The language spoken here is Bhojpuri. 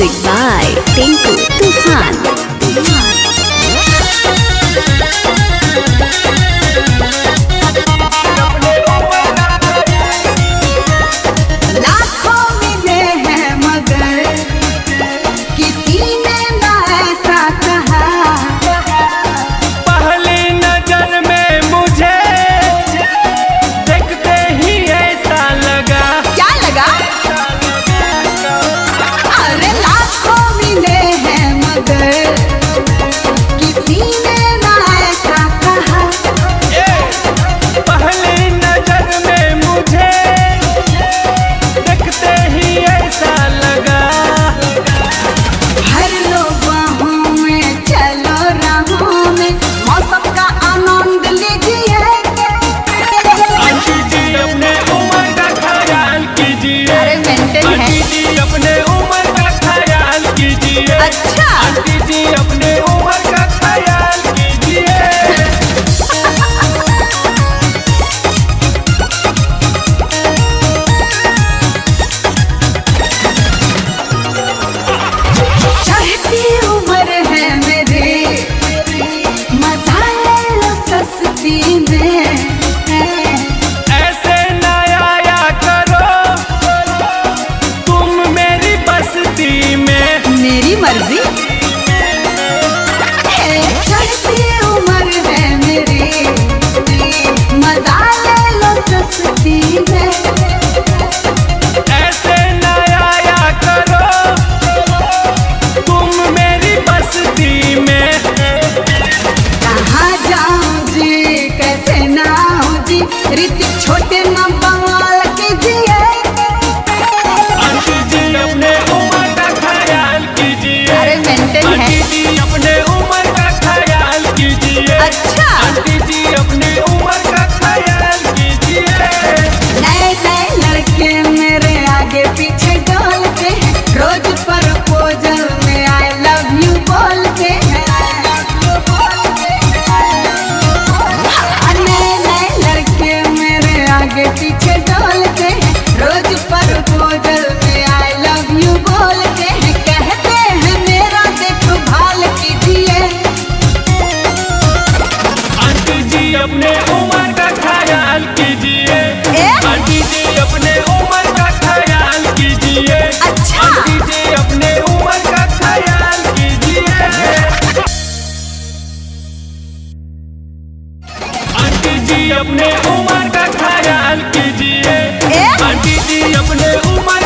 Music by Tinku Tufan. अच्छा आंटी जी अपने उम्र का ख्याल कीजिए। चढ़ती उम्र है मेरे, मजा ले लो सस्ती में। ऐसे ना आया करो तुम मेरी बस्ती में। मेरी मर्जी। चढ़ती उम्र है मेरी, मजा ले लो सस्ती में। ऐसे ना आया करो तुम मेरी बस्ती में। कहाँ जाऊँ जी कैसे ना हूँ जी, ऋतिक छोटे न बवाल कीजिए। आंटी जी अपने उम्र का ख्याल कीजिए। अरे मेंटेन है। आंटी जी अपने उम्र का ख्याल कीजिए। अच्छा आंटी जी अपने उम्र का ख्याल कीजिए। नए नए लड़के मेरे आगे पीछे डोलते हैं, रोज प्रपोजल में आई लव यू बोलते हैं। नए नए लड़के मेरे आगे पीछे डोलते हैं, रोज प्रपोजल में आई लव यू बोलते हैं। कहते हैं मेरा देखभाल कीजिए। आंटी जी अपने उम्र का ख्याल कीजिए। आंटी जी अपने उम्र का ख्याल कीजिए। अच्छा आंटी जी अपने उम्र का ख्याल कीजिए। आंटी जी अपने उम्र का ख्याल कीजिए। आंटी जी अपने उम्र